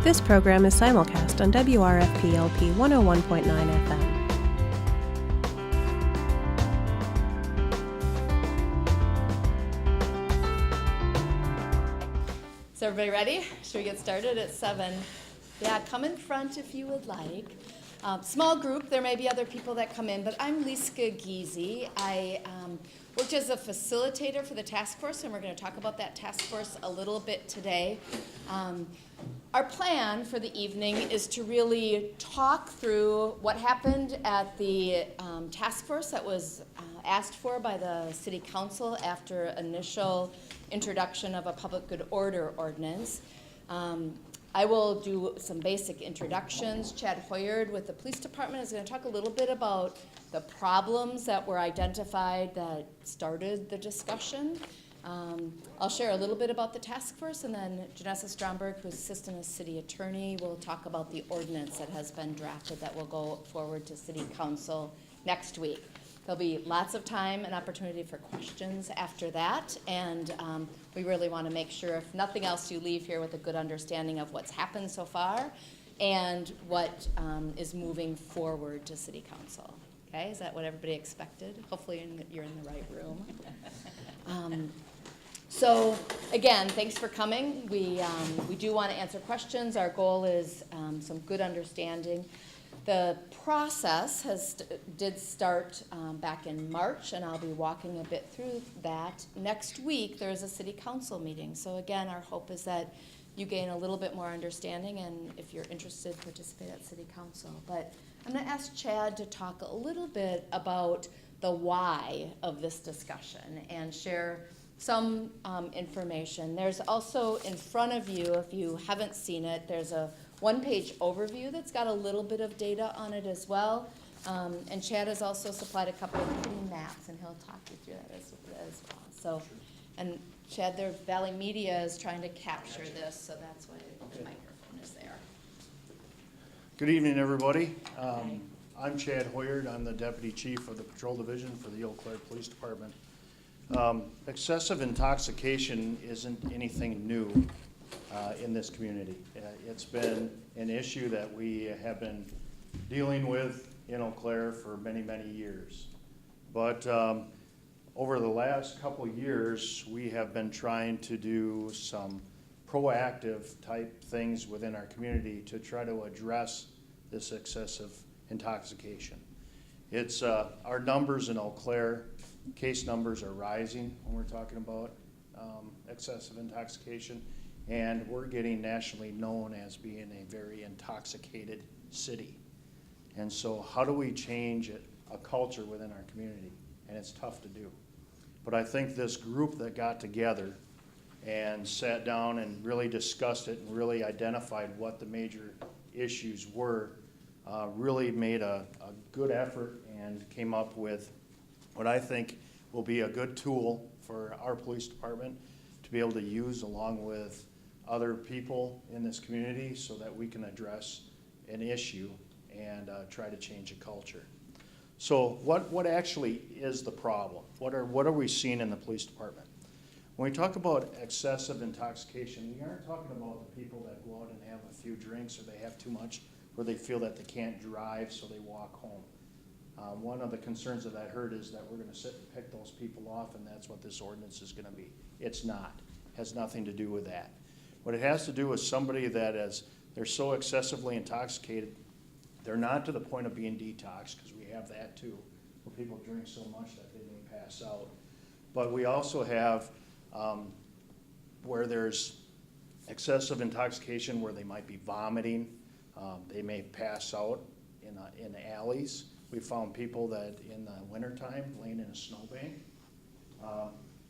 This program is simulcast on WRFP-LP 101.9 FM. Is everybody ready? Should we get started at 7? Yeah, come in front if you would like. Small group, there may be other people that come in, but I'm Liska Giese. I worked as a facilitator for the task force, and we're going to talk about that task force a little bit today. Our plan for the evening is to really talk through what happened at the task force that was asked for by the City Council after initial introduction of a public good order ordinance. I will do some basic introductions. Chad Hoyard with the police department is going to talk a little bit about the problems that were identified that started the discussion. I'll share a little bit about the task force, and then Janessa Stromberg, who's assistant city attorney, will talk about the ordinance that has been drafted that will go forward to City Council next week. There'll be lots of time and opportunity for questions after that, and we really want to make sure, if nothing else, you leave here with a good understanding of what's happened so far and what is moving forward to City Council. Okay, is that what everybody expected? Hopefully you're in the right room. So again, thanks for coming. We do want to answer questions. Our goal is some good understanding. The process did start back in March, and I'll be walking a bit through that. Next week, there's a City Council meeting. So again, our hope is that you gain a little bit more understanding, and if you're interested, participate at City Council. But I'm going to ask Chad to talk a little bit about the why of this discussion and share some information. There's also in front of you, if you haven't seen it, there's a one-page overview that's got a little bit of data on it as well. And Chad has also supplied a couple of pretty maps, and he'll talk you through that as well. So, and Chad, their Valley Media is trying to capture this, so that's why the microphone is there. Good evening, everybody. I'm Chad Hoyard. I'm the Deputy Chief of the Patrol Division for the Eau Claire Police Department. Excessive intoxication isn't anything new in this community. It's been an issue that we have been dealing with in Eau Claire for many, many years. But over the last couple of years, we have been trying to do some proactive type things within our community to try to address this excessive intoxication. It's our numbers in Eau Claire, case numbers are rising when we're talking about excessive intoxication, and we're getting nationally known as being a very intoxicated city. And so how do we change a culture within our community? And it's tough to do. But I think this group that got together and sat down and really discussed it and really identified what the major issues were really made a good effort and came up with what I think will be a good tool for our police department to be able to use along with other people in this community so that we can address an issue and try to change a culture. So what actually is the problem? What are we seeing in the police department? When we talk about excessive intoxication, we aren't talking about the people that go out and have a few drinks or they have too much where they feel that they can't drive so they walk home. One of the concerns that I heard is that we're going to sit and pick those people off, and that's what this ordinance is going to be. It's not. It has nothing to do with that. What it has to do with somebody that they're so excessively intoxicated, they're not to the point of being detoxed, because we have that too, where people drink so much that they may pass out. But we also have where there's excessive intoxication where they might be vomiting, they may pass out in alleys. We found people that in the wintertime laying in a snowbank.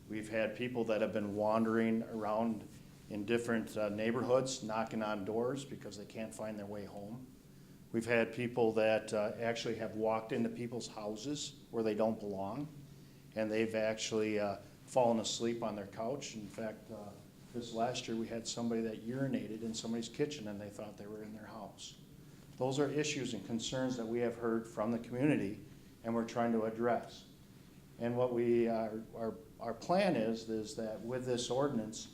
We've had people that have been wandering around in different neighborhoods, knocking on doors because they can't find their way home. We've had people that actually have walked into people's houses where they don't belong, and they've actually fallen asleep on their couch. In fact, this last year we had somebody that urinated in somebody's kitchen and they thought they were in their house. Those are issues and concerns that we have heard from the community and we're trying to address. And what our plan is that with this ordinance,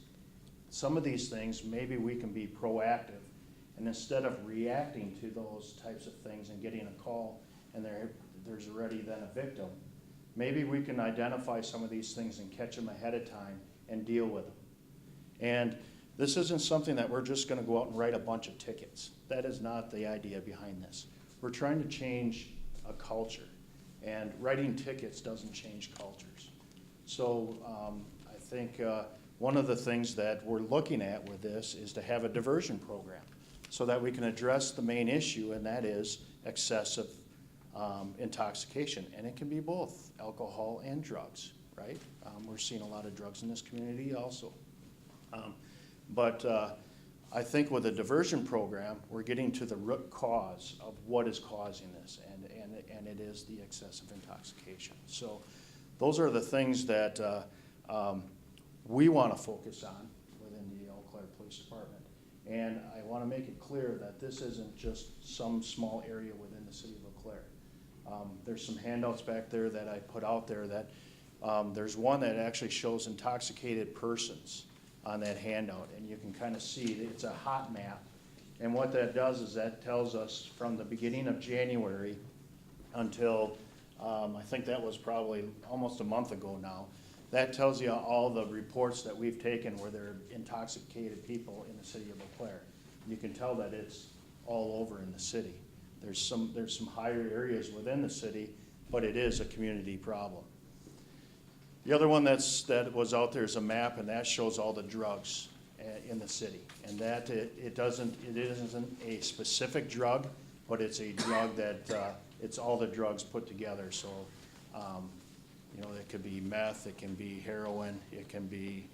some of these things, maybe we can be proactive And instead of reacting to those types of things and getting a call and there's already then a victim, maybe we can identify some of these things and catch them ahead of time and deal with them. And this isn't something that we're just gonna go out and write a bunch of tickets. That is not the idea behind this. We're trying to change a culture, and writing tickets doesn't change cultures. So I think one of the things that we're looking at with this is to have a diversion program so that we can address the main issue, and that is excessive intoxication. And it can be both alcohol and drugs, right? We're seeing a lot of drugs in this community also. But I think with a diversion program, we're getting to the root cause of what is causing this, and it is the excessive intoxication. So those are the things that we want to focus on within the Eau Claire Police Department. And I want to make it clear that this isn't just some small area within the city of Eau Claire. There's some handouts back there that I put out there that there's one that actually shows intoxicated persons on that handout, and you can kind of see that it's a hot map. And what that does is that tells us from the beginning of January until I think that was probably almost a month ago now. That tells you all the reports that we've taken where there are intoxicated people in the city of Eau Claire. You can tell that it's all over in the city. There's some higher areas within the city, but it is a community problem. The other one that was out there is a map, and that shows all the drugs in the city. And that it isn't a specific drug, but it's a drug that it's all the drugs put together. So, you know, it could be meth, it can be heroin, it can be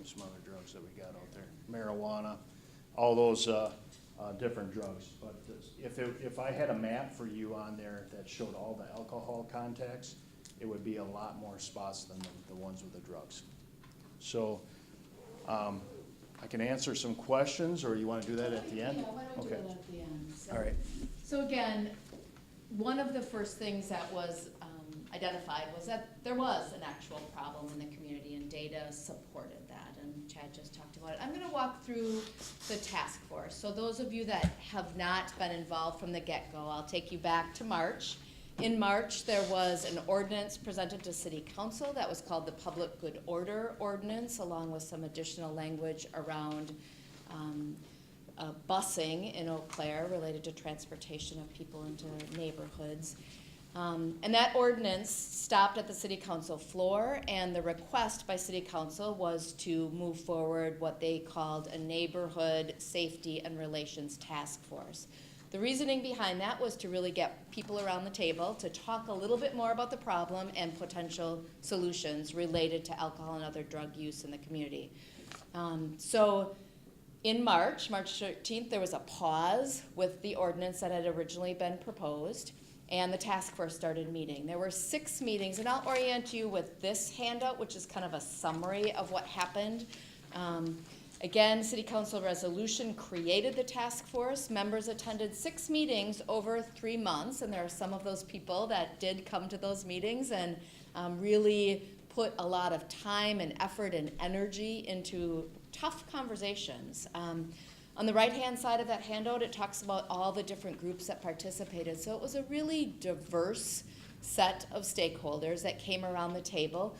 some other drugs that we got out there, marijuana, all those different drugs. But if I had a map for you on there that showed all the alcohol contacts, it would be a lot more spots than the ones with the drugs. So I can answer some questions, or you want to do that at the end? Yeah, why don't we Okay. do it at the end? So, All right. So again, one of the first things that was identified was that there was an actual problem in the community, and data supported that, and Chad just talked about it. I'm gonna walk through the task force. So those of you that have not been involved from the get-go, I'll take you back to March. In March, there was an ordinance presented to City Council that was called the Public Good Order Ordinance, along with some additional language around busing in Eau Claire related to transportation of people into neighborhoods. And that ordinance stopped at the City Council floor, and the request by City Council was to move forward what they called a Neighborhood Safety and Relations Task Force. The reasoning behind that was to really get people around the table to talk a little bit more about the problem and potential solutions related to alcohol and other drug use in the community. So in March 13th, there was a pause with the ordinance that had originally been proposed, and the task force started meeting. There were 6 meetings, and I'll orient you with this handout, which is kind of a summary of what happened. Again, City Council resolution created the task force. Members attended 6 meetings over 3 months, and there are some of those people that did come to those meetings and really put a lot of time and effort and energy into tough conversations. On the right-hand side of that handout, it talks about all the different groups that participated. So it was a really diverse set of stakeholders that came around the table.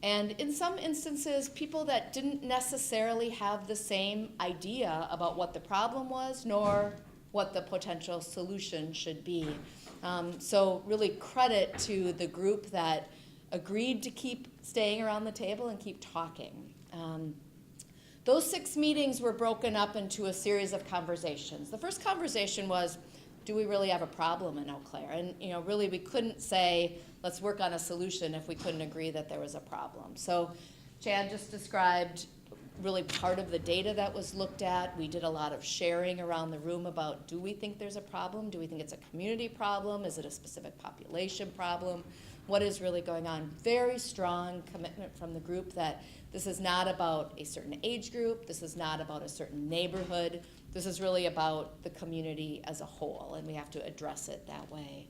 And in some instances, people that didn't necessarily have the same idea about what the problem was, nor what the potential solution should be. So really credit to the group that agreed to keep staying around the table and keep talking. Those 6 meetings were broken up into a series of conversations. The first conversation was, do we really have a problem in Eau Claire? And really we couldn't say, let's work on a solution if we couldn't agree that there was a problem. So Chad just described really part of the data that was looked at. We did a lot of sharing around the room about, do we think there's a problem? Do we think it's a community problem? Is it a specific population problem? What is really going on? Very strong commitment from the group that this is not about a certain age group. This is not about a certain neighborhood. This is really about the community as a whole, and we have to address it that way.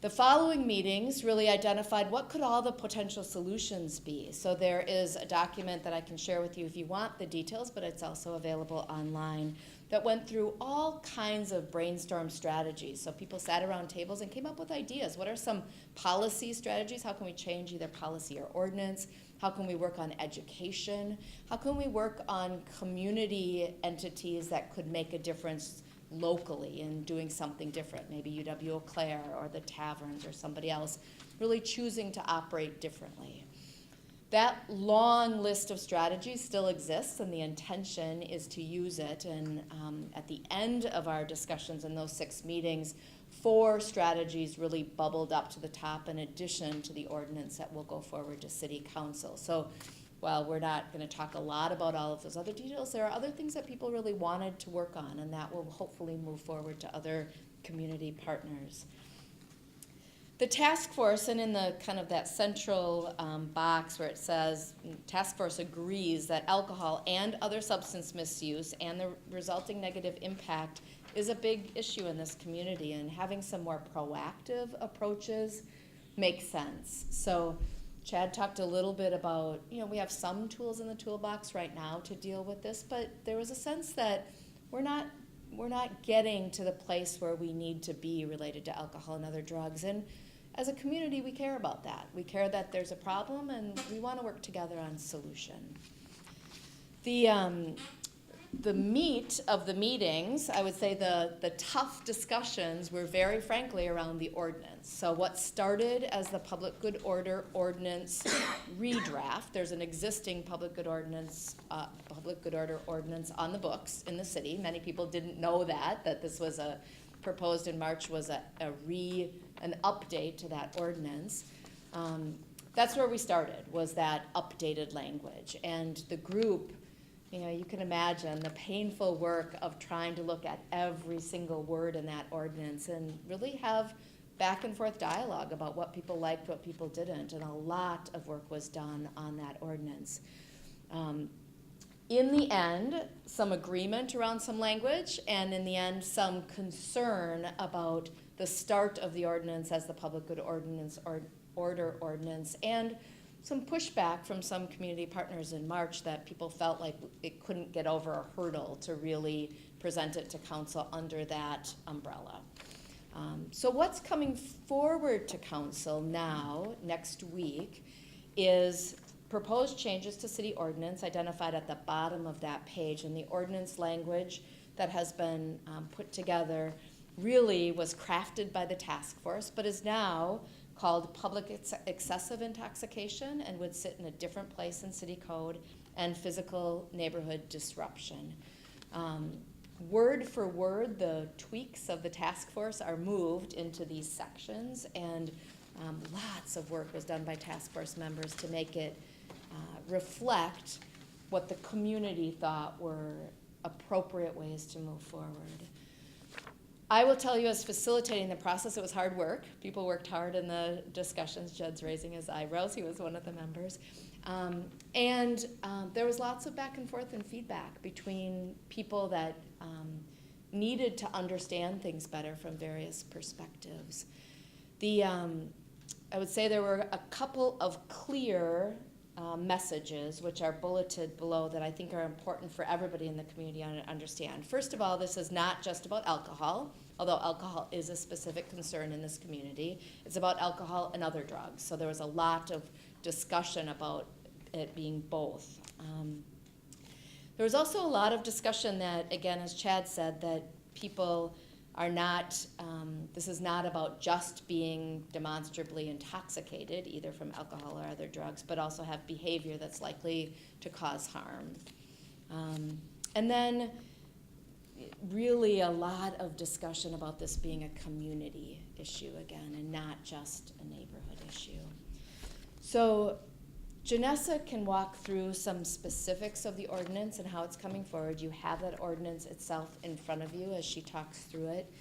The following meetings really identified what could all the potential solutions be. So there is a document that I can share with you if you want the details, but it's also available online, that went through all kinds of brainstorm strategies. So people sat around tables and came up with ideas. What are some policy strategies? How can we change either policy or ordinance? How can we work on education? How can we work on community entities that could make a difference locally in doing something different? Maybe UW-Eau Claire or the taverns or somebody else really choosing to operate differently. That long list of strategies still exists, and the intention is to use it. And at the end of our discussions in those 6 meetings, 4 strategies really bubbled up to the top in addition to the ordinance that will go forward to City Council. So while we're not going to talk a lot about all of those other details, there are other things that people really wanted to work on, and that will hopefully move forward to other community partners. The task force, and in the kind of that central box where it says, task force agrees that alcohol and other substance misuse and the resulting negative impact is a big issue in this community, and having some more proactive approaches makes sense. So Chad talked a little bit about, we have some tools in the toolbox right now to deal with this, but there was a sense that we're not getting to the place where we need to be related to alcohol and other drugs. And as a community, we care about that. We care that there's a problem, and we want to work together on solution. The meat of the meetings, I would say the tough discussions were very frankly around the ordinance. So what started as the public good order ordinance redraft, there's an existing public good order ordinance on the books in the city. Many people didn't know that this was proposed in March was an update to that ordinance. That's where we started, was that updated language. And the group, you can imagine the painful work of trying to look at every single word in that ordinance and really have back and forth dialogue about what people liked, what people didn't, and a lot of work was done on that ordinance. In the end, some agreement around some language, and in the end, some concern about the start of the ordinance as the public good ordinance or order ordinance, and some pushback from some community partners in March that people felt like it couldn't get over a hurdle to really present it to council under that umbrella. So what's coming forward to council now, next week, is proposed changes to city ordinance identified at the bottom of that page, and the ordinance language that has been put together really was crafted by the task force, but is now called public excessive intoxication and would sit in a different place in city code, and physical neighborhood disruption. Word for word, the tweaks of the task force are moved into these sections, and lots of work was done by task force members to make it reflect what the community thought were appropriate ways to move forward. I will tell you, as facilitating the process, it was hard work. People worked hard in the discussions. Judd's raising his eyebrows. He was one of the members. There was lots of back and forth and feedback between people that needed to understand things better from various perspectives. I would say there were a couple of clear messages which are bulleted below that I think are important for everybody in the community to understand. First of all, this is not just about alcohol, although alcohol is a specific concern in this community. It's about alcohol and other drugs. So there was a lot of discussion about it being both. There was also a lot of discussion that, again, as Chad said, that people are not, this is not about just being demonstrably intoxicated, either from alcohol or other drugs, but also have behavior that's likely to cause harm. And then really a lot of discussion about this being a community issue again, and not just a neighborhood issue. So Janessa can walk through some specifics of the ordinance and how it's coming forward. You have that ordinance itself in front of you as she talks through it.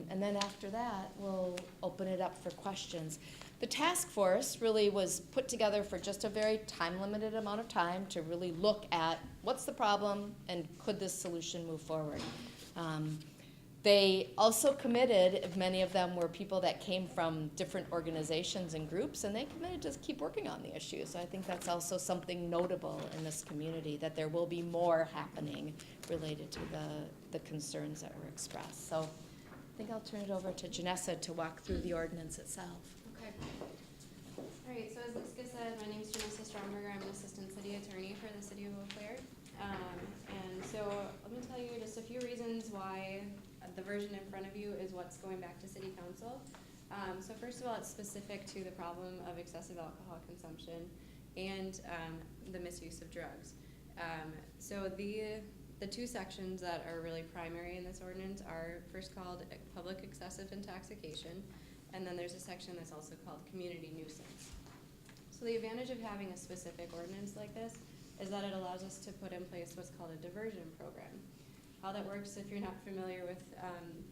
And then after that, we'll open it up for questions. The task force really was put together for just a very time-limited amount of time to really look at what's the problem and could this solution move forward. They also committed, many of them were people that came from different organizations and groups, and they committed to keep working on the issue. So I think that's also something notable in this community, that there will be more happening related to the concerns that were expressed. So I think I'll turn it over to Janessa to walk through the ordinance itself. Okay. All right, so as Liska said, my name is Janessa Stromberger. I'm an assistant city attorney for the city of Eau Claire. And so let me tell you just a few reasons why the version in front of you is what's going back to city council. So first of all, it's specific to the problem of excessive alcohol consumption and the misuse of drugs. So the two sections that are really primary in this ordinance are first called public excessive intoxication, and then there's a section that's also called community nuisance. So the advantage of having a specific ordinance like this is that it allows us to put in place what's called a diversion program. How that works, if you're not familiar with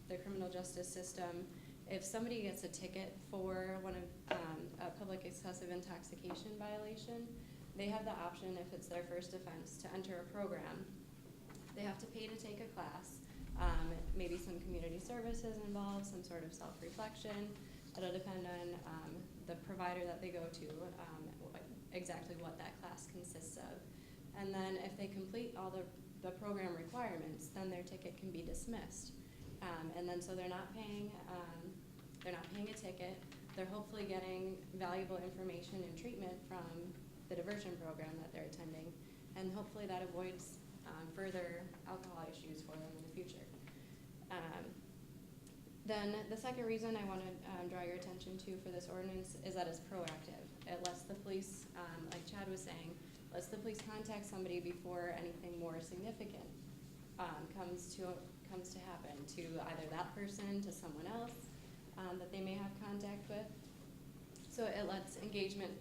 the criminal justice system, if somebody gets a ticket for a public excessive intoxication violation, they have the option, if it's their first offense, to enter a program. They have to pay to take a class, maybe some community services involved, some sort of self-reflection. It'll depend on the provider that they go to, exactly what that class consists of. And then if they complete all the program requirements, then their ticket can be dismissed. And then so they're not paying a ticket. They're hopefully getting valuable information and treatment from the diversion program that they're attending. And hopefully that avoids further alcohol issues for them in the future. Then the second reason I want to draw your attention to for this ordinance is that it's proactive. It lets the police, like Chad was saying, lets the police contact somebody before anything more significant comes to happen to either that person, to someone else that they may have contact with. So it lets engagement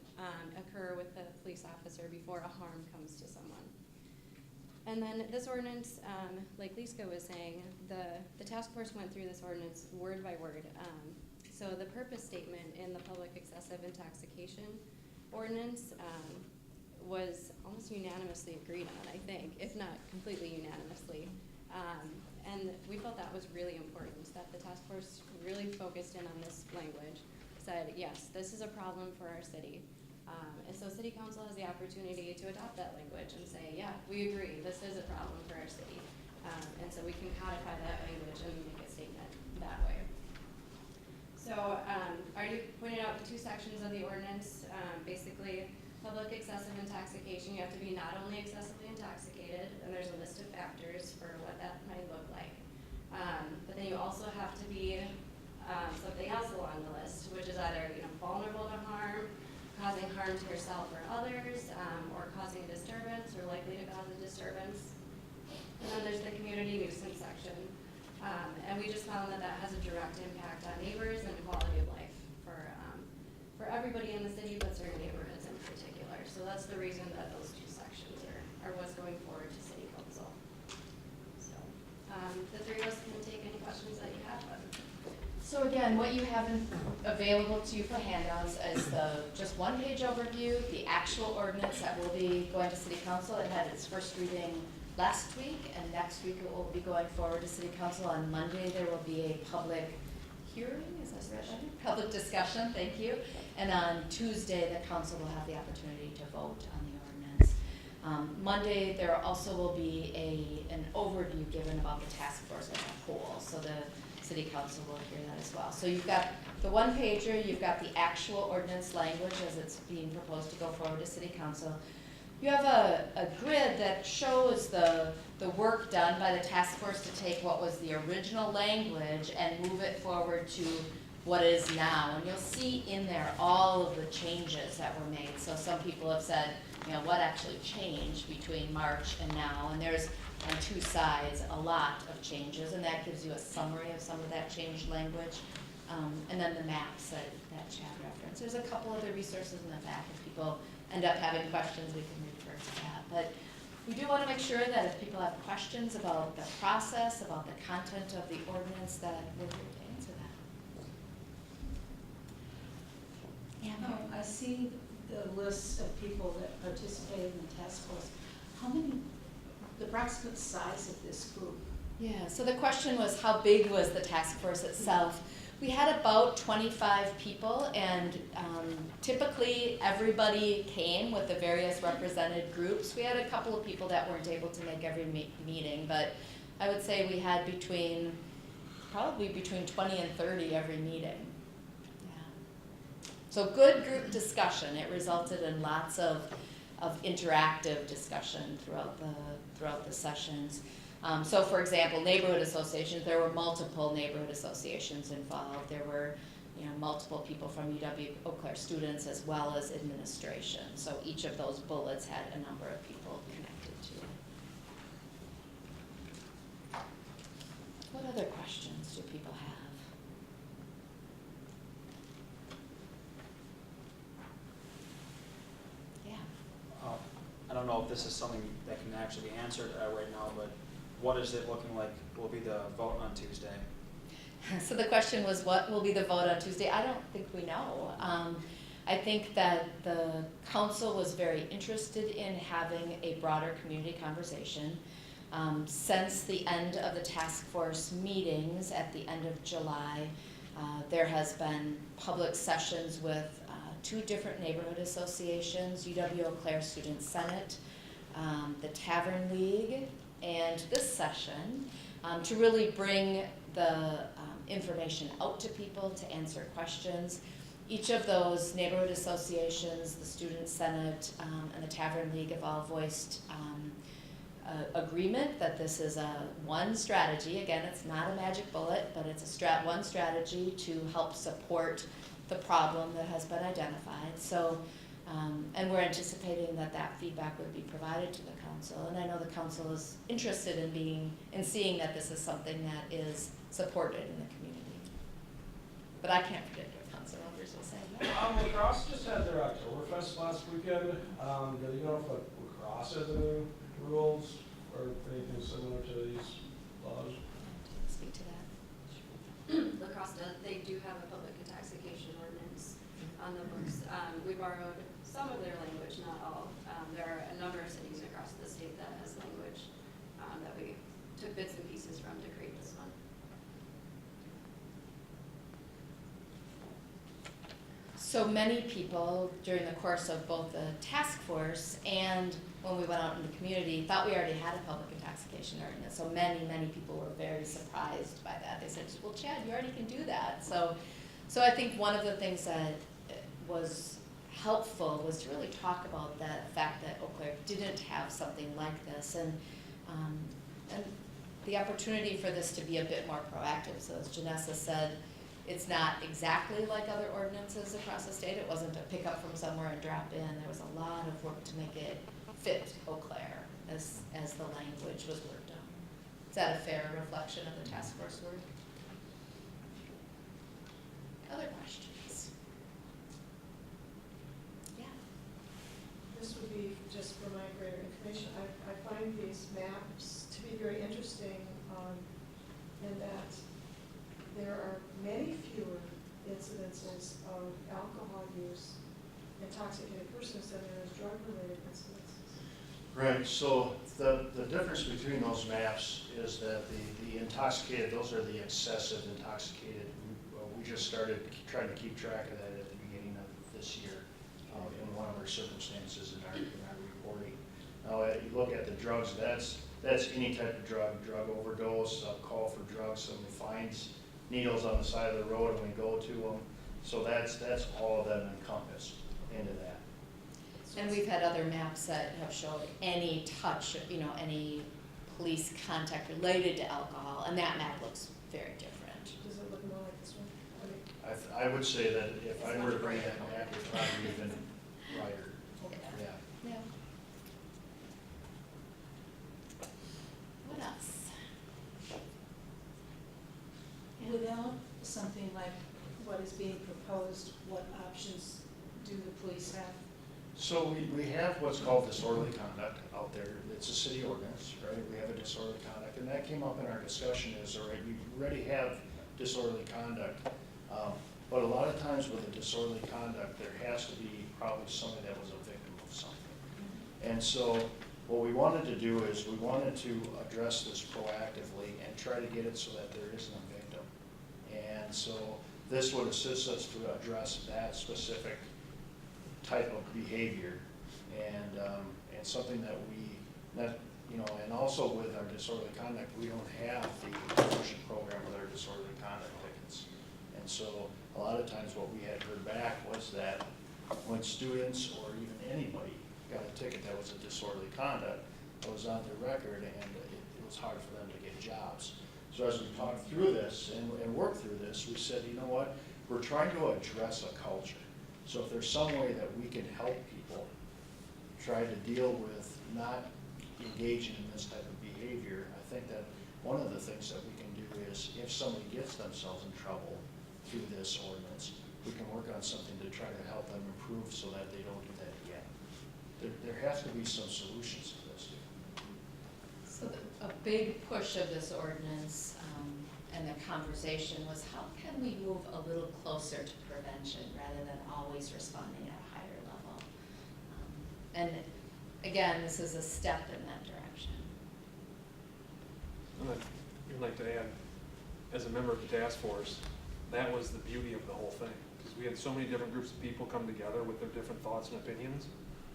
occur with the police officer before a harm comes to someone. And then this ordinance, like Liska was saying, the task force went through this ordinance word by word. So the purpose statement in the public excessive intoxication ordinance was almost unanimously agreed on, I think, if not completely unanimously. And we felt that was really important, that the task force really focused in on this language, said, yes, this is a problem for our city. And so city council has the opportunity to adopt that language and say, yeah, we agree, this is a problem for our city. And so we can codify that language and make a statement that way. So I already pointed out the two sections of the ordinance. Basically, public excessive intoxication, you have to be not only excessively intoxicated, and there's a list of factors for what that might look like. But then you also have to be something else along the list, which is either vulnerable to harm, causing harm to yourself or others, or causing a disturbance or likely to cause a disturbance. And then there's the community nuisance section. And we just found that has a direct impact on neighbors and quality of life for everybody in the city, but certain neighborhoods in particular. So that's the reason that those two sections are what's going forward to city council. So the three of us can take any questions that you have. So again, what you have available to you for handouts is the just one-page overview, the actual ordinance that will be going to City Council. It had its first reading last week, and next week it will be going forward to City Council. On Monday, there will be a public hearing, is that right? Public discussion, thank you. And on Tuesday, the council will have the opportunity to vote on the ordinance. Monday, there also will be an overview given about the task force as a whole. So the City Council will hear that as well. So you've got the one pager, you've got the actual ordinance language as it's being proposed to go forward to City Council. You have a grid that shows the work done by the task force to take what was the original language and move it forward to what is now. And you'll see in there all of the changes that were made. So some people have said, what actually changed between March and now. And there's on two sides a lot of changes, and that gives you a summary of some of that changed language. And then the maps that Chad referenced. There's a couple other resources in the back. If people end up having questions, we can refer to that. But we do want to make sure that if people have questions about the process, about the content of the ordinance, that we're here to answer that. Yeah. I see the list of people that participated in the task force. How many, the approximate size of this group? Yeah, so the question was, how big was the task force itself? We had about 25 people, and typically everybody came with the various represented groups. We had a couple of people that weren't able to make every meeting, but I would say we had probably between 20 and 30 every meeting. Yeah. So good group discussion. It resulted in lots of interactive discussion throughout the sessions. So for example, neighborhood associations, there were multiple neighborhood associations involved. There were multiple people from UW-Eau Claire students as well as administration. So each of those bullets had a number of people connected to it. What other questions do people have? Yeah. I don't know if this is something that can actually be answered right now, but what is it looking like will be the vote on Tuesday? So the question was, what will be the vote on Tuesday? I don't think we know. I think that the council was very interested in having a broader community conversation. Since the end of the task force meetings at the end of July, there has been public sessions with 2 different neighborhood associations, UW-Eau Claire Student Senate, the Tavern League, and this session, to really bring the information out to people, to answer questions. Each of those neighborhood associations, the Student Senate, and the Tavern League have all voiced agreement that this is one strategy. Again, it's not a magic bullet, but it's one strategy to help support the problem that has been identified. So, and we're anticipating that feedback would be provided to the council. And I know the council is interested in seeing that this is something that is supported in the community. But I can't predict what council members will say. La Crosse just had their Oktoberfest last weekend. Do you know if La Crosse has any rules or anything similar to these laws? Speak to that. La Crosse does, they do have a public intoxication ordinance on the books. We borrowed some of their language, not all. There are a number of cities across the state that has language that we took bits and pieces from to create this one. So many people during the course of both the task force and when we went out in the community thought we already had a public intoxication ordinance. So many people were very surprised by that. They said, well, Chad, you already can do that. So I think one of the things that was helpful was to really talk about the fact that Eau Claire didn't have something like this, and the opportunity for this to be a bit more proactive. So as Janessa said, it's not exactly like other ordinances across the state. It wasn't a pick up from somewhere and drop in. There was a lot of work to make it fit Eau Claire as the language was worked on. Is that a fair reflection of the task force work? Other questions? Yeah. This would be just for my greater information. I find these maps to be very interesting in that there are many fewer incidences of alcohol use, intoxicated persons than there is drug-related incidences. Right, so the difference between those maps is that the intoxicated, those are the excessive intoxicated. We just started trying to keep track of that at the beginning of this year in one of our circumstances in our reporting. Now, you look at the drugs, that's any type of drug overdose, call for drugs, someone finds needles on the side of the road and we go to them. So that's all of them encompassed into that. And we've had other maps that have showed any touch, any police contact related to alcohol, and that map looks very different. Does it look more like this one? I would say that if I were to bring that map, it's probably even brighter. Yeah. Yeah. What else? Yeah. Without something like what is being proposed, what options do the police have? So we have what's called disorderly conduct out there. It's a city ordinance, right? We have a disorderly conduct, and that came up in our discussion is, all right, we already have disorderly conduct. But a lot of times with a disorderly conduct, there has to be probably somebody that was a victim of something. And so what we wanted to do is we wanted to address this proactively and try to get it so that there isn't a victim. And so this would assist us to address that specific type of behavior, and something that and also with our disorderly conduct, we don't have the enforcement program with our disorderly conduct tickets. And so a lot of times what we had heard back was that when students or even anybody got a ticket that was a disorderly conduct, it was on their record, and it was hard for them to get jobs. So as we talked through this and worked through this, we said, you know what, we're trying to address a culture. So if there's some way that we can help people try to deal with not engaging in this type of behavior, I think that one of the things that we can do is if somebody gets themselves in trouble through this ordinance, we can work on something to try to help them improve so that they don't do that again. There has to be some solutions to this. So a big push of this ordinance and the conversation was how can we move a little closer to prevention rather than always responding at a higher level? And again, this is a step in that direction. I'd like to add, as a member of the task force, that was the beauty of the whole thing. Because we had so many different groups of people come together with their different thoughts and opinions,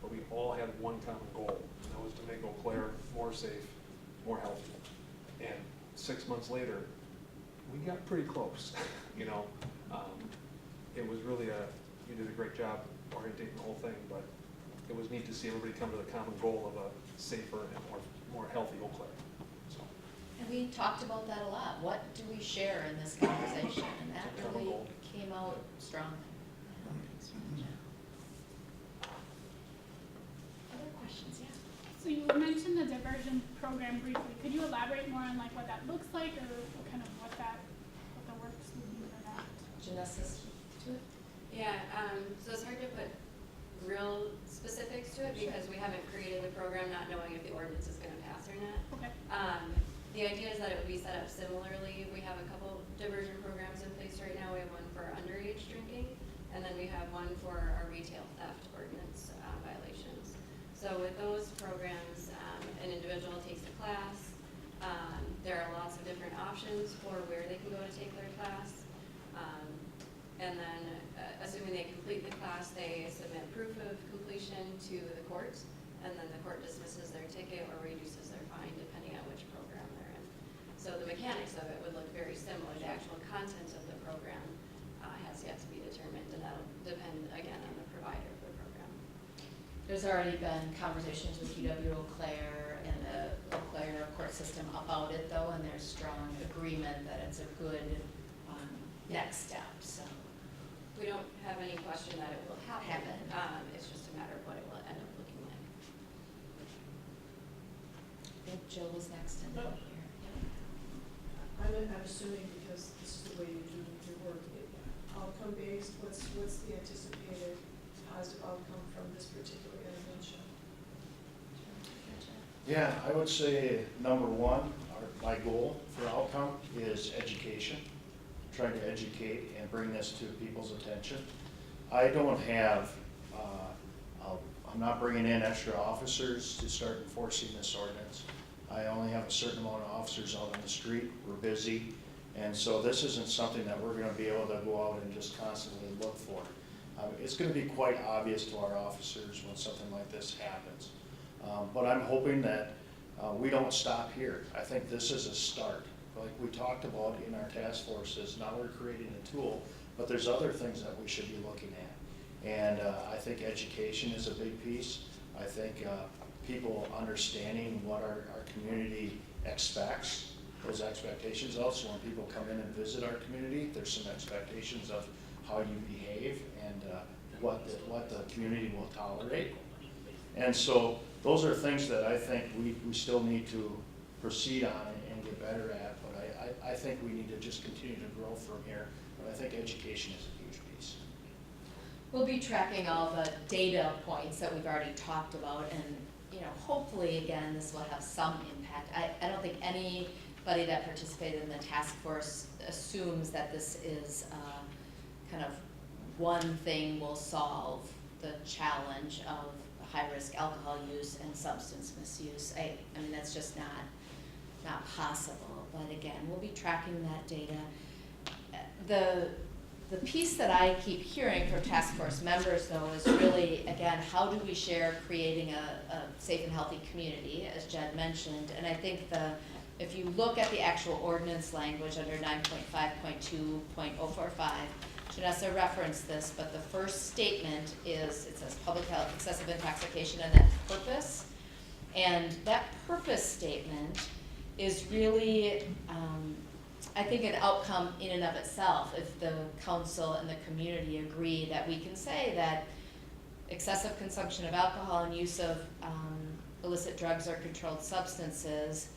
but we all had one common goal, and that was to make Eau Claire more safe, more healthy. And 6 months later, we got pretty close, you know. It was really you did a great job orientating the whole thing, but it was neat to see everybody come to the common goal of a safer and more healthy Eau Claire. So, And we talked about that a lot. What do we share in this conversation? And that It's a common really goal. came out strongly. Yeah. Other questions, yeah? So you mentioned the diversion program briefly. Could you elaborate more on like what that looks like, or kind of what the works would be for that? Genesis to it? Yeah, so it's hard to put real specifics to it because we haven't created the program not knowing if the ordinance is gonna pass or not. Okay. The idea is that it would be set up similarly. We have a couple diversion programs in place right now. We have one for underage drinking, and then we have one for our retail theft ordinance violations. So with those programs, an individual takes a class. There are lots of different options for where they can go to take their class. And then, assuming they complete the class, they submit proof of completion to the court, and then the court dismisses their ticket or reduces their fine depending on which program they're in. So the mechanics of it would look very similar. The actual content of the program has yet to be determined, and that'll depend, again, on the provider of the program. There's already been conversations with UW Eau Claire and the Eau Claire court system about it though, and there's strong agreement that it's a good next step, so. We don't have any question that it will happen. It's just a matter of what it will end up looking like. I think Jill was next in here. I'm assuming because this is the way you do your work, outcome based, what's the anticipated positive outcome from this particular intervention? Yeah, I would say number one, my goal for outcome is education. Trying to educate and bring this to people's attention. I don't have, I'm not bringing in extra officers to start enforcing this ordinance. I only have a certain amount of officers out on the street. We're busy. And so this isn't something that we're gonna be able to go out and just constantly look for. It's gonna be quite obvious to our officers when something like this happens. But I'm hoping that we don't stop here. I think this is a start. Like we talked about in our task forces, now we're creating a tool, but there's other things that we should be looking at. And I think education is a big piece. I think people understanding what our community expects, those expectations also when people come in and visit our community, there's some expectations of how you behave and what the community will tolerate. And so those are things that I think we still need to proceed on and get better at. I think we need to just continue to grow from here, but I think education is a huge piece. We'll be tracking all the data points that we've already talked about, and hopefully again this will have some impact. I don't think anybody that participated in the task force assumes that this is kind of one thing will solve the challenge of high-risk alcohol use and substance misuse. I mean, that's just not possible, but again, we'll be tracking that data. The piece that I keep hearing from task force members, though, is really, again, how do we share creating a safe and healthy community, as Jed mentioned, and I think if you look at the actual ordinance language under 9.5.2.045, Janessa referenced this, but the first statement is, it says public health, excessive intoxication, and then purpose. And that purpose statement is really, I think, an outcome in and of itself. If the council and the community agree that we can say that excessive consumption of alcohol and use of illicit drugs or controlled substances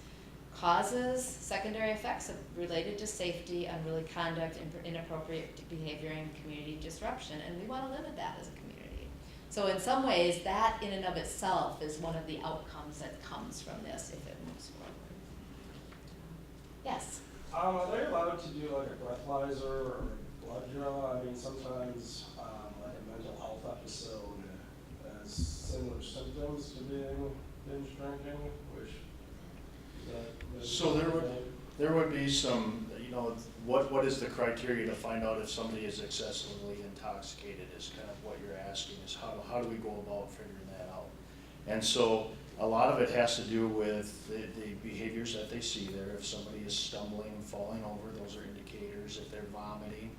causes secondary effects related to safety, unruly conduct, inappropriate behavior, and community disruption, and we want to limit that as a community. So in some ways, that in and of itself is one of the outcomes that comes from this if it moves forward. Yes? Are they allowed to do like a breathalyzer or blood draw? I mean, sometimes like a mental health episode has similar symptoms to being binge drinking, which So there would be some, what is the criteria to find out if somebody is excessively intoxicated is kind of what you're asking, is how do we go about figuring that out? And so a lot of it has to do with the behaviors that they see there. If somebody is stumbling, falling over, those are indicators. If they're vomiting,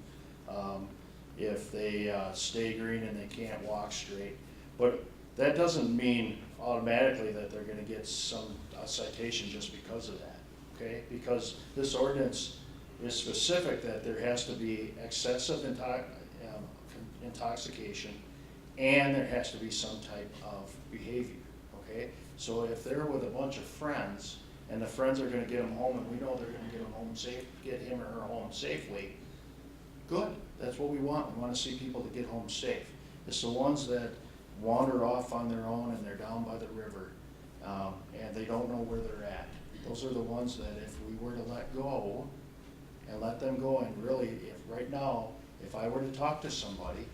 if they staggering and they can't walk straight. But that doesn't mean automatically that they're gonna get a citation just because of that, okay? Because this ordinance is specific that there has to be excessive intoxication and there has to be some type of behavior, okay? So if they're with a bunch of friends and the friends are gonna get them home and we know they're gonna get him or her home safely, good, that's what we want. We wanna see people to get home safe. It's the ones that wander off on their own and they're down by the river and they don't know where they're at. Those are the ones that if we were to let go and let them go, and really, right now, if I were to talk to somebody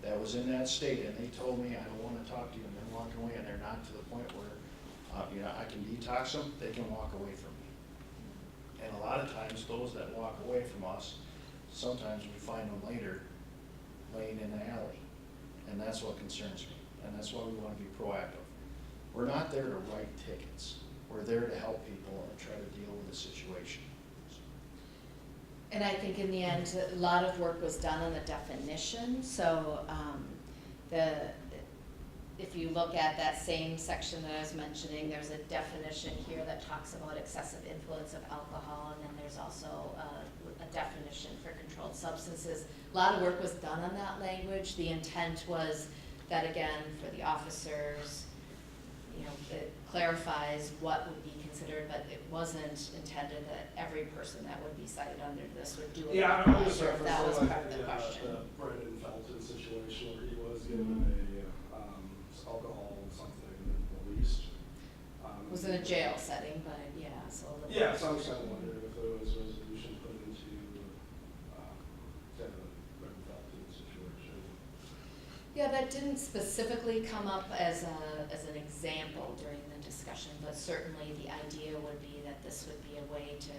that was in that state and they told me, I don't want to talk to you, and they're walking away and they're not to the point where I can detox them, they can walk away from me. And a lot of times, those that walk away from us, sometimes we find them later laying in the alley. And that's what concerns me, and that's why we want to be proactive. We're not there to write tickets. We're there to help people and try to deal with the situation. And I think in the end, a lot of work was done on the definition. So if you look at that same section that I was mentioning, there's a definition here that talks about excessive influence of alcohol, and then there's also a definition for controlled substances. A lot of work was done on that language. The intent was that, again, for the officers, it clarifies what would be considered, but it wasn't intended that every person that would be cited under this would do it. Yeah, I'm just That was referencing part of the like question. the Brendan Felton situation where he was given alcohol something released. It was in a jail setting, but yeah, so. Yeah, so I'm just kind of wondering if there was resolution put into kind of the Brendan Felton situation. Yeah, that didn't specifically come up as an example during the discussion, but certainly the idea would be that this would be a way to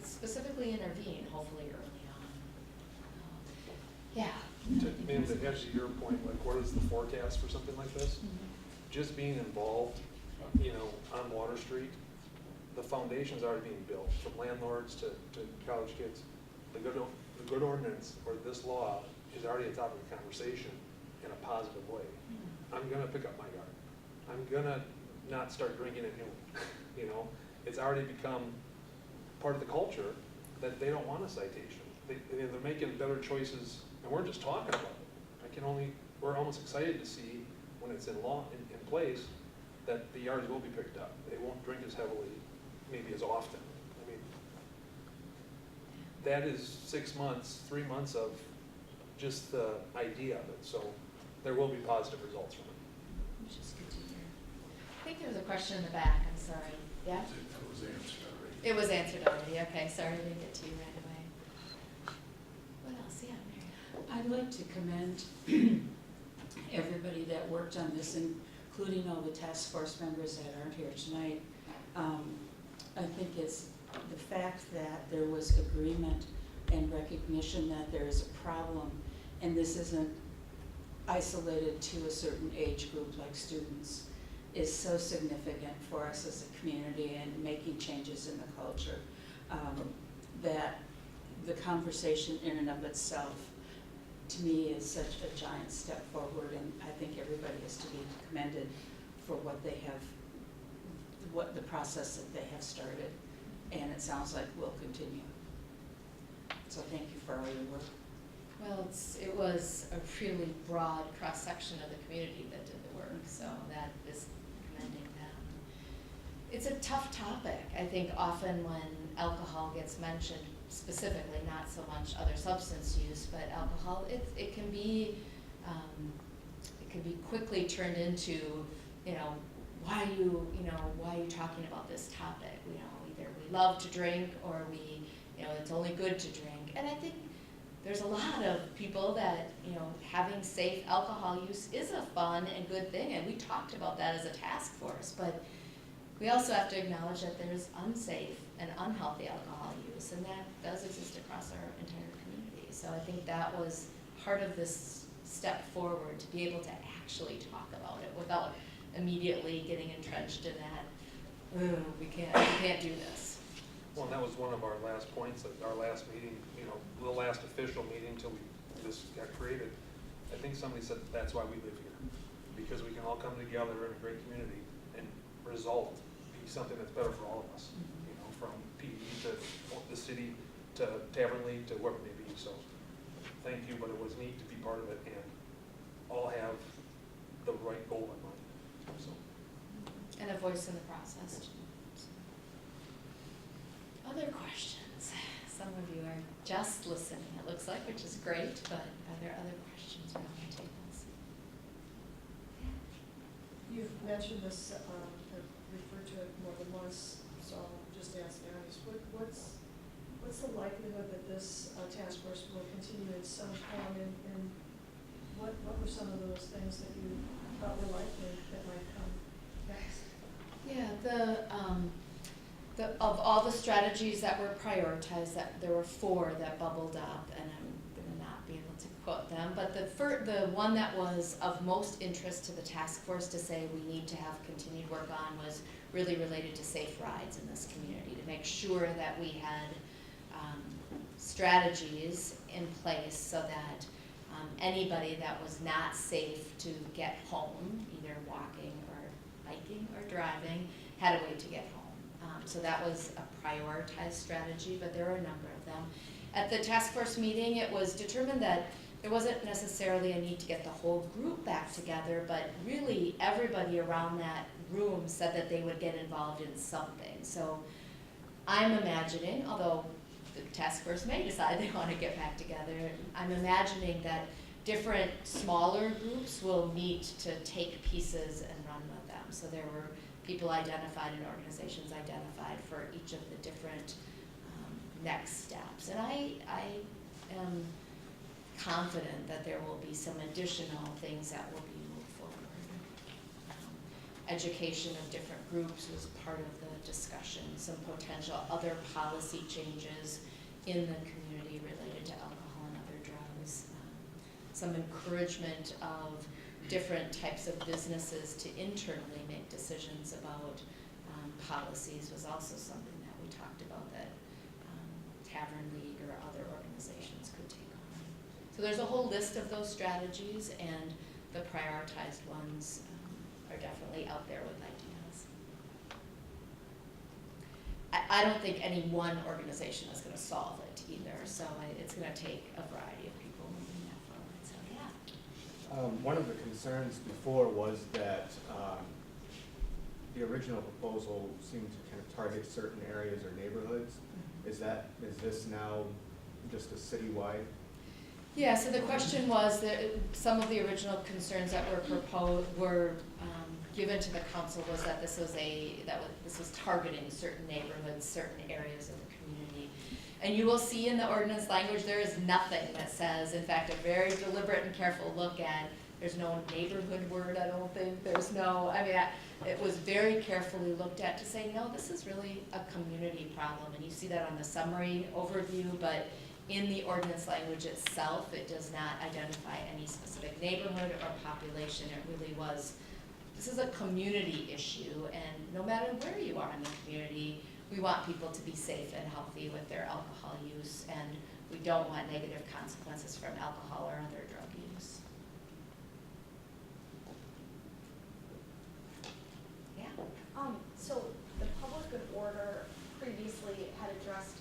specifically intervene, hopefully early on. Yeah. To answer your point, like what is the forecast for something like this? Just being involved, on Water Street, the foundation's already being built, from landlords to college kids. The good ordinance, or this law, is already at the top of the conversation in a positive way. I'm gonna pick up my yard. I'm gonna not start drinking at noon. It's already become part of the culture that they don't want a citation. They're making better choices, and we're just talking about it. We're almost excited to see when it's in law, in place, that the yards will be picked up. They won't drink as heavily, maybe as often. I mean, that is 6 months, 3 months of just the idea of it. So there will be positive results from it. Which is good to hear. I think there was a question in the back, I'm sorry. Yeah? It was answered already. It was answered already, okay, sorry, I didn't get to you right away. What else, yeah, Mary? I'd like to commend everybody that worked on this, including all the task force members that aren't here tonight. I think it's the fact that there was agreement and recognition that there is a problem, and this isn't isolated to a certain age group like students, is so significant for us as a community and making changes in the culture, that the conversation in and of itself, to me, is such a giant step forward, and I think everybody is to be commended for what they have, what the process that they have started, and it sounds like will continue. So thank you for all your work. Well, it was a really broad cross-section of the community that did the work, so that is commending them. It's a tough topic. I think often when alcohol gets mentioned, specifically, not so much other substance use, but alcohol, it can be quickly turned into, why are you talking about this topic? Either we love to drink or it's only good to drink. And I think there's a lot of people that, having safe alcohol use is a fun and good thing, and we talked about that as a task force, but we also have to acknowledge that there's unsafe and unhealthy alcohol use, and that does exist across our entire community. So I think that was part of this step forward, to be able to actually talk about it without immediately getting entrenched in that, we can't do this. Well, and that was one of our last points at our last meeting, the last official meeting until this got created. I think somebody said that's why we live here, because we can all come together in a great community and result be something that's better for all of us, from PD to the city to Tavern League to whoever it may be. So thank you, but it was neat to be part of it and all have the right goal in mind. So. And a voice in the process. Other questions? Some of you are just listening, it looks like, which is great, but are there other questions around the tables? You've mentioned this, referred to it more than once, so I'll just ask Dennis, what's the likelihood that this task force will continue in some form, and what were some of those things that you thought were likely that might come next? Yeah, of all the strategies that were prioritized, that there were 4 that bubbled up, and I'm going to not be able to quote them, but the one that was of most interest to the task force to say we need to have continued work on was really related to safe rides in this community, to make sure that we had strategies in place so that anybody that was not safe to get home, either walking or biking or driving, had a way to get home. So that was a prioritized strategy, but there are a number of them. At the task force meeting, it was determined that there wasn't necessarily a need to get the whole group back together, but really everybody around that room said that they would get involved in something. So I'm imagining, although the task force may decide they want to get back together, I'm imagining that different smaller groups will meet to take pieces and run with them. So there were people identified and organizations identified for each of the different next steps. And I am confident that there will be some additional things that will be moved forward. Education of different groups was part of the discussion, some potential other policy changes in the community related to alcohol and other drugs, some encouragement of different types of businesses to internally make decisions about policies was also something that we talked about that Tavern League or other organizations could take on. So there's a whole list of those strategies, and the prioritized ones are definitely out there with ideas. I don't think any one organization is going to solve it either, so it's going to take a variety of people moving that forward. So yeah. One of the concerns before was that the original proposal seemed to kind of target certain areas or neighborhoods. Is this now just a citywide? Yeah, so the question was that some of the original concerns that were proposed were given to the council was that this was targeting certain neighborhoods, certain areas of the community. And you will see in the ordinance language, there is nothing that says, in fact, a very deliberate and careful look at, there's no neighborhood word, I don't think, there's no, I mean, it was very carefully looked at to say, no, this is really a community problem. And you see that on the summary overview, but in the ordinance language itself, it does not identify any specific neighborhood or population. It really was, this is a community issue, and no matter where you are in the community, we want people to be safe and healthy with their alcohol use, and we don't want negative consequences from alcohol or other drug use. Yeah. So the public good order previously had addressed,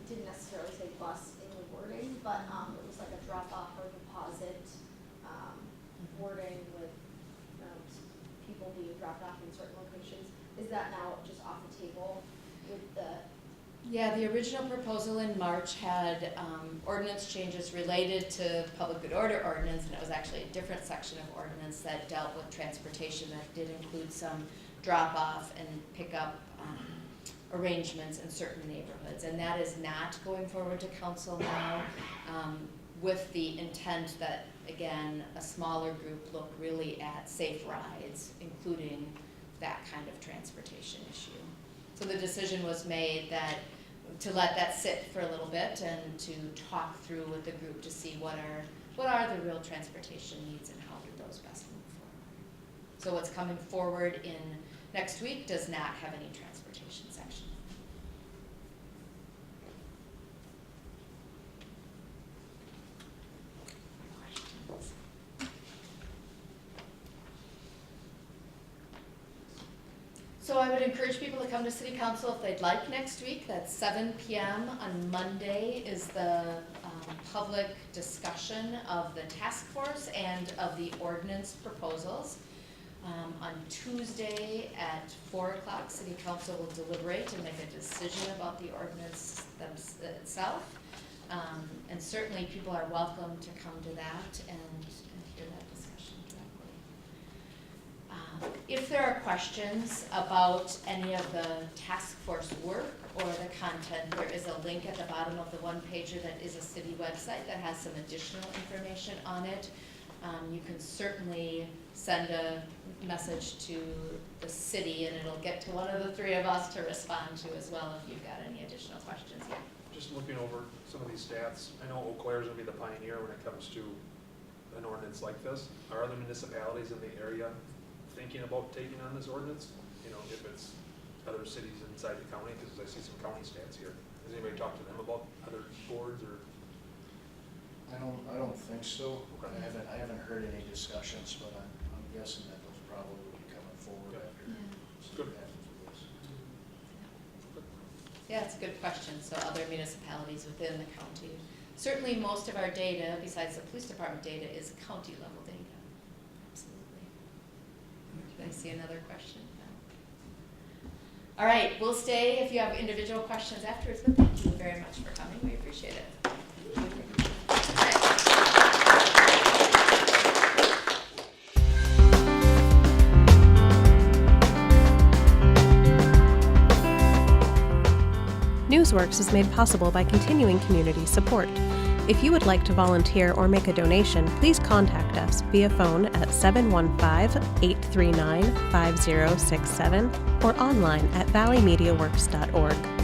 didn't necessarily say bus in the wording, but it was like a drop-off or deposit wording with people being dropped off in certain locations. Is that now just off the table with the? Yeah, the original proposal in March had ordinance changes related to public good order ordinance, and it was actually a different section of ordinance that dealt with transportation that did include some drop-off and pick-up arrangements in certain neighborhoods. And that is not going forward to council now, with the intent that, again, a smaller group look really at safe rides, including that kind of transportation issue. So the decision was made that to let that sit for a little bit and to talk through with the group to see what are the real transportation needs and how do those best move forward. So what's coming forward in next week does not have any transportation section. Questions? So I would encourage people to come to City Council if they'd like next week. That's 7 p.m. on Monday is the public discussion of the task force and of the ordinance proposals. On Tuesday at 4 o'clock, City Council will deliberate and make a decision about the ordinance itself. And certainly people are welcome to come to that and hear that discussion directly. If there are questions about any of the task force work or the content, there is a link at the bottom of the one-pager that is a city website that has some additional information on it. You can certainly send a message to the city and it'll get to one of the three of us to respond to as well if you've got any additional questions. Yeah. Just looking over some of these stats, I know Eau Claire is going to be the pioneer when it comes to an ordinance like this. Are other municipalities in the area thinking about taking on this ordinance? You know, if it's other cities inside the county, because I see some county stats here. Has anybody talked to them about other boards or? I don't think so. Okay. I haven't heard any discussions, but I'm guessing that those probably will be coming forward Yeah. after. Yeah. Good. happens with this. Yeah, it's a good question. So other municipalities within the county. Certainly most of our data, besides the police department data, is county level data. Absolutely. Did I see another question? No. All right, we'll stay if you have individual questions afterwards, but thank you very much for coming. We appreciate it. Newsworks is made possible by continuing community support. If you would like to volunteer or make a donation, please contact us via phone at 715-839-5067 or online at valleymediaworks.org.